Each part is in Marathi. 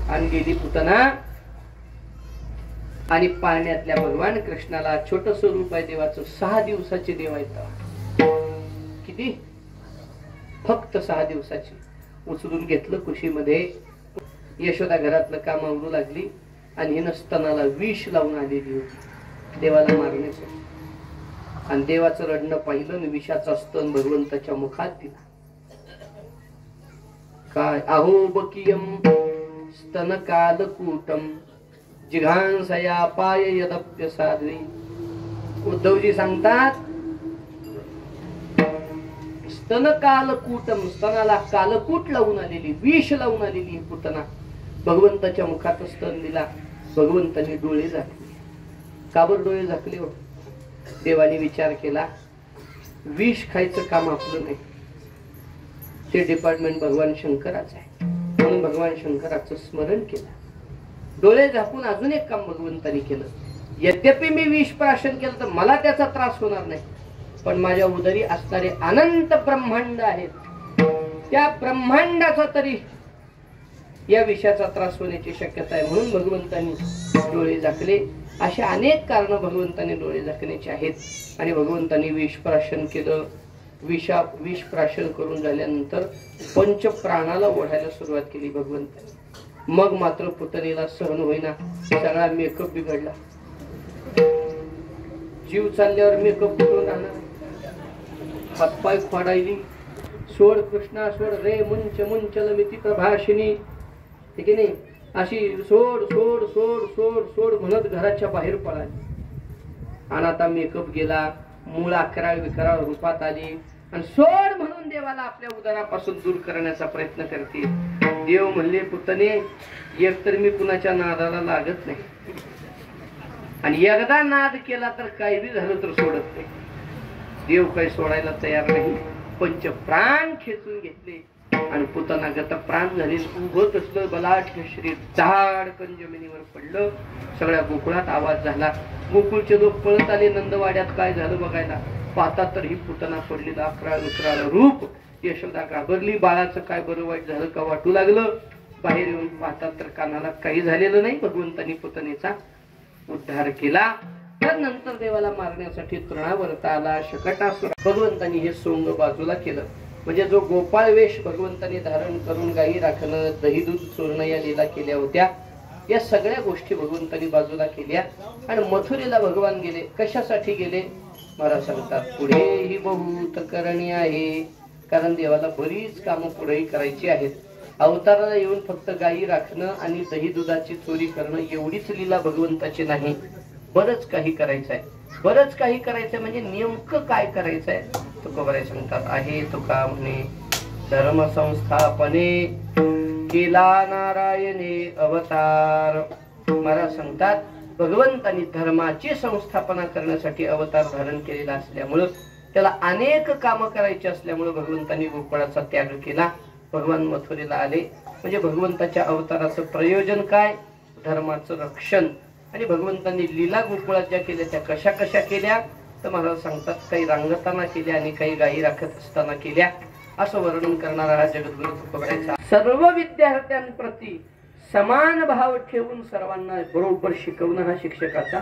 आणि गेली पुतना आणि पाळण्यातल्या भगवान कृष्णाला छोटस रूप आहे देवाचं. 6 दिवसाचे देव आहेत. किती? फक्त 6 दिवसाची. उचलून घेतलं कुशीमध्ये. यशोदा घरातलं काम आवरू लागली आणि हिनं स्तनाला विष लावून आलेली होती देवाला मारण्याचं. आणि देवाचं रडणं पाहिलं आणि विषाचा स्तन भगवंताच्या मुखात दिला. काय अहो बकियम स्तन कालकूटम जिघांसया पाय यदप्य साध्वी. उद्धवजी सांगतात स्तन कालकूटम, स्तनाला कालकूट लावून आलेली, विष लावून आलेली पुतना भगवंताच्या मुखात स्तन दिला. भगवंतांनी डोळे झाकले. का बरं डोळे झाकले हो? देवाने विचार केला विष खायचं काम आपलं नाही, ते डिपार्टमेंट भगवान शंकराचं आहे. म्हणून भगवान शंकराचं स्मरण केलं. डोळे झाकून अजून एक काम भगवंतानी केलं. यद्यपि मी विष प्राशन केलं तर मला त्याचा त्रास होणार नाही, पण माझ्या उदरी असणारे अनंत ब्रह्मांड आहेत, त्या ब्रह्मांडाचा तरी या विषयाचा त्रास होण्याची शक्यता आहे. म्हणून भगवंतांनी डोळे झाकले. असे अनेक कारण भगवंतांनी डोळे झाकण्याचे आहेत. आणि भगवंतांनी विष प्राशन केलं. विष प्राशन करून झाल्यानंतर पंच प्राणाला ओढायला सुरुवात केली भगवंतांनी. मग मात्र पुतणीला सहन होईना, सगळा मेकअप बिघडला. जीव चालल्यावर मेकअप कुठून राहणार? हातपाय खोडायली. सोड कृष्णा सोड रे मुंच मुंचल मिती प्रभाषिणी, ठीक आहे नाही, अशी सोड सोड सोड सोड सोड म्हणत घराच्या बाहेर पळाली. आणि आता मेकअप गेला, मूळ 11 विकराळ रूपात आली आणि सोड म्हणून देवाला आपल्या उदरापासून दूर करण्याचा प्रयत्न करते. देव म्हणले पुतणे एकतर मी कुणाच्या नादाला लागत नाही, आणि एकदा नाद केला तर काही बी झालं तर सोडत नाही. देव काही सोडायला तयार नाही. पंच प्राण खेचून घेतले आणि पुतना गत प्राण झाले. उभं तसलं बलाढ्य शरीर झाडकन जमिनीवर पडलं. सगळ्या गोकुळात आवाज झाला. गोकुळचे लोक पळत आले नंदवाड्यात काय झालं बघायला. पाहता तर ही पुतना पडलेला 11 विकराळ रूप. यशोदा घाबरली. बाळाचं काय बरं वाईट झालं का वाटू लागलं. बाहेर येऊन पाहता तर कानाला काही झालेलं नाही. भगवंतांनी पुतनेचा उद्धार केला. त्यानंतर देवाला मारण्यासाठी तृणावर्त आला. शकटासुर. भगवंतांनी हे सोंग बाजूला केलं. म्हणजे जो गोपाळ वेश भगवंतांनी धारण करून गायी राखणं, दही दूध चोरणं या लीला केल्या होत्या, या सगळ्या गोष्टी भगवंतांनी बाजूला केल्या आणि मथुरेला भगवान गेले. कशासाठी गेले महाराज सांगतात, पुढे ही बहुत करणी आहे. कारण देवाला बरीच कामं पुढेही करायची आहेत. अवताराला येऊन फक्त गायी राखणं आणि दही दुधाची चोरी करणं एवढीच लीला भगवंताची नाही. बरंच काही करायचं आहे. बरंच काही करायचंय म्हणजे नेमकं काय करायचंय तुकोबाराय सांगतात आहे. तुका म्हणे धर्म संस्थापने केला नारायणे अवतार. महाराज सांगतात भगवंतांनी धर्माची संस्थापना करण्यासाठी अवतार धारण केलेला असल्यामुळं, त्याला अनेक कामं करायची असल्यामुळे भगवंतांनी गोकुळाचा त्याग केला. भगवान मथुरेला आले. म्हणजे भगवंताच्या अवताराचं प्रयोजन काय? धर्माचं रक्षण. आणि भगवंतांनी लीला गोकुळात ज्या केल्या त्या कशा कशा केल्या तर महाराज सांगतात काही रांगताना केल्या आणि काही गायी राखत असताना केल्या. असं वर्णन करणारा हा जगद्गुरु तुकोबारायचा. सर्व विद्यार्थ्यांप्रती समान भाव ठेवून सर्वांना बरोबर शिकवणं हा शिक्षकाचा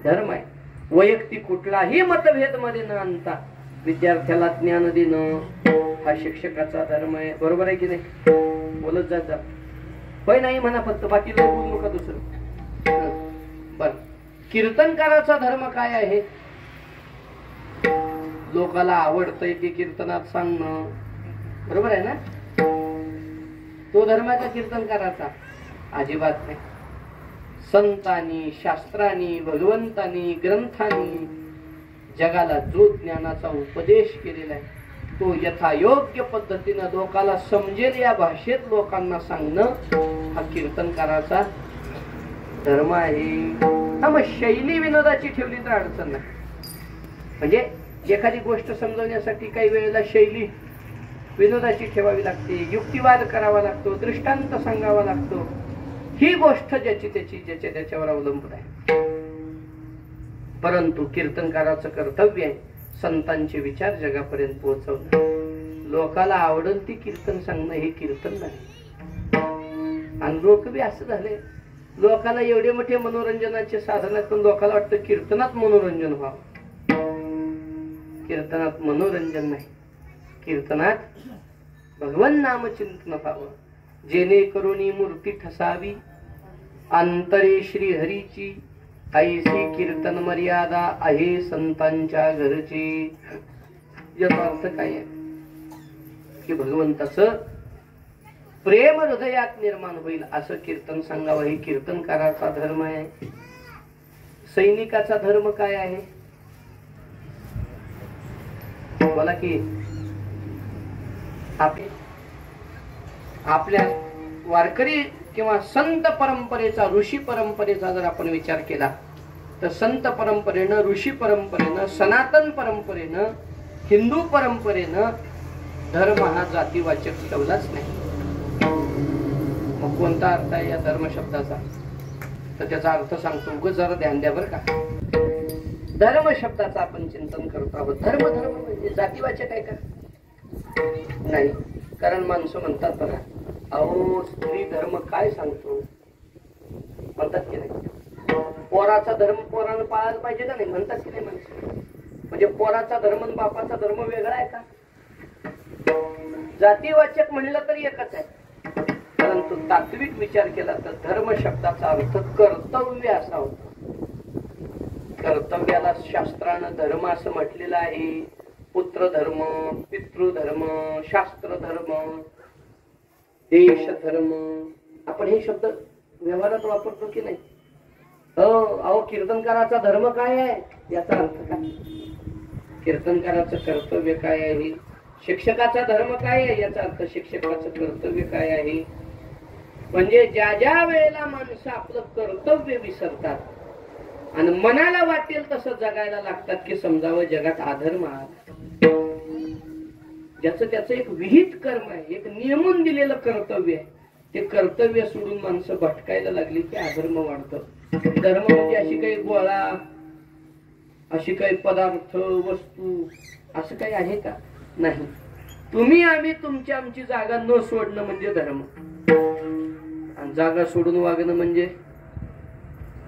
धर्म आहे. वैयक्तिक कुठलाही मतभेद मध्ये न आणता विद्यार्थ्याला ज्ञान देणं हा शिक्षकाचा धर्म आहे. बरोबर आहे की नाही? बोलत जात होय नाही म्हणा फक्त, बाकी लोक बोलू नका दुसरं. बर, कीर्तनकाराचा धर्म काय आहे? लोकाला आवडतंय ते कीर्तनात सांगणं. बरोबर आहे ना? तो धर्माचा कीर्तनकाराचा अजिबात नाही. संतांनी, शास्त्रांनी, भगवंतांनी, ग्रंथांनी जगाला जो ज्ञानाचा उपदेश केलेला आहे तो यथायोग्य पद्धतीनं लोकाला समजेल या भाषेत लोकांना सांगणं हा कीर्तनकाराचा धर्म आहे. हा मग शैली विनोदाची ठेवली तर अडचण नाही. म्हणजे एखादी गोष्ट समजवण्यासाठी काही वेळेला शैली विनोदाची ठेवावी लागते, युक्तिवाद करावा लागतो, दृष्टांत सांगावा लागतो. ही गोष्ट ज्याची त्याची ज्याच्या त्याच्यावर अवलंबून आहे. परंतु कीर्तनकाराचं कर्तव्य आहे संतांचे विचार जगापर्यंत पोहोचवणं. लोकाला आवडेल ती कीर्तन सांगणं हे कीर्तन नाही. आणि लोक बी असं झाले, लोकाला एवढे मोठे मनोरंजनाचे साधन आहेत पण लोकाला वाटतं कीर्तनात मनोरंजन व्हावं. कीर्तनात मनोरंजन नाही. कीर्तनात भगवन नाम चिंतन व्हावं. जेणेकरून मूर्ती ठसावी अंतरे श्री हरीची, ऐसी कीर्तन मर्यादा आहे संतांच्या घरची. याचा अर्थ काय आहे की भगवंताचं प्रेम हृदयात निर्माण होईल असं कीर्तन सांगावं. हे कीर्तनकाराचा धर्म आहे. सैनिकाचा धर्म काय आहे? बोला की. आपल्या वारकरी किंवा संत परंपरेचा, ऋषी परंपरेचा जर आपण विचार केला तर संत परंपरेनं, ऋषी परंपरेनं, सनातन परंपरेनं, हिंदू परंपरेनं धर्म हा जातीवाचक ठेवलाच नाही. मग कोणता अर्थ आहे या धर्म शब्दाचा? तर त्याचा अर्थ सांगतो. उगाच जरा ध्यान द्या बरं का. धर्म शब्दाचा आपण चिंतन करतो आहोत. धर्म धर्म म्हणजे जातीवाचक आहे का? नाही. कारण माणसं म्हणतात बघा, अहो स्त्री धर्म काय सांगतो म्हणतात की नाही. पोराचा धर्म पोरानं पाळायला पाहिजे का नाही म्हणतात की नाही माणसं. म्हणजे पोराचा धर्म आणि बापाचा धर्म वेगळा आहे का? जातीवाचक म्हणलं तरी एकच आहे. परंतु तो तात्विक विचार केला तर धर्म शब्दाचा अर्थ कर्तव्य असा होतो. कर्तव्याला शास्त्रानं धर्म असं म्हटलेलं आहे. पुत्र धर्म, पितृधर्म, शास्त्र धर्म, देश धर्म. आपण हे शब्द व्यवहारात वापरतो की नाही? अहो कीर्तनकाराचा धर्म काय आहे याचा अर्थ काय? कीर्तनकाराचं कर्तव्य काय आहे? शिक्षकाचा धर्म काय आहे याचा अर्थ शिक्षकाचं कर्तव्य काय आहे? म्हणजे ज्या ज्या वेळेला माणसं आपलं कर्तव्य विसरतात आणि मनाला वाटेल तसं जगायला लागतात की समजावं जगात अधर्म आहे. ज्याचं त्याचं एक विहित कर्म आहे, एक नियमून दिलेलं कर्तव्य आहे. ते कर्तव्य सोडून माणसं भटकायला लागली की अधर्म वाढतं. धर्म म्हणजे अशी काही गोळा, अशी काही पदार्थ, वस्तू, असं काही आहे का? नाही. तुम्ही आम्ही तुमची आमची जागा न सोडणं म्हणजे धर्म, आणि जागा सोडून वागणं म्हणजे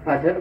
अधर्म.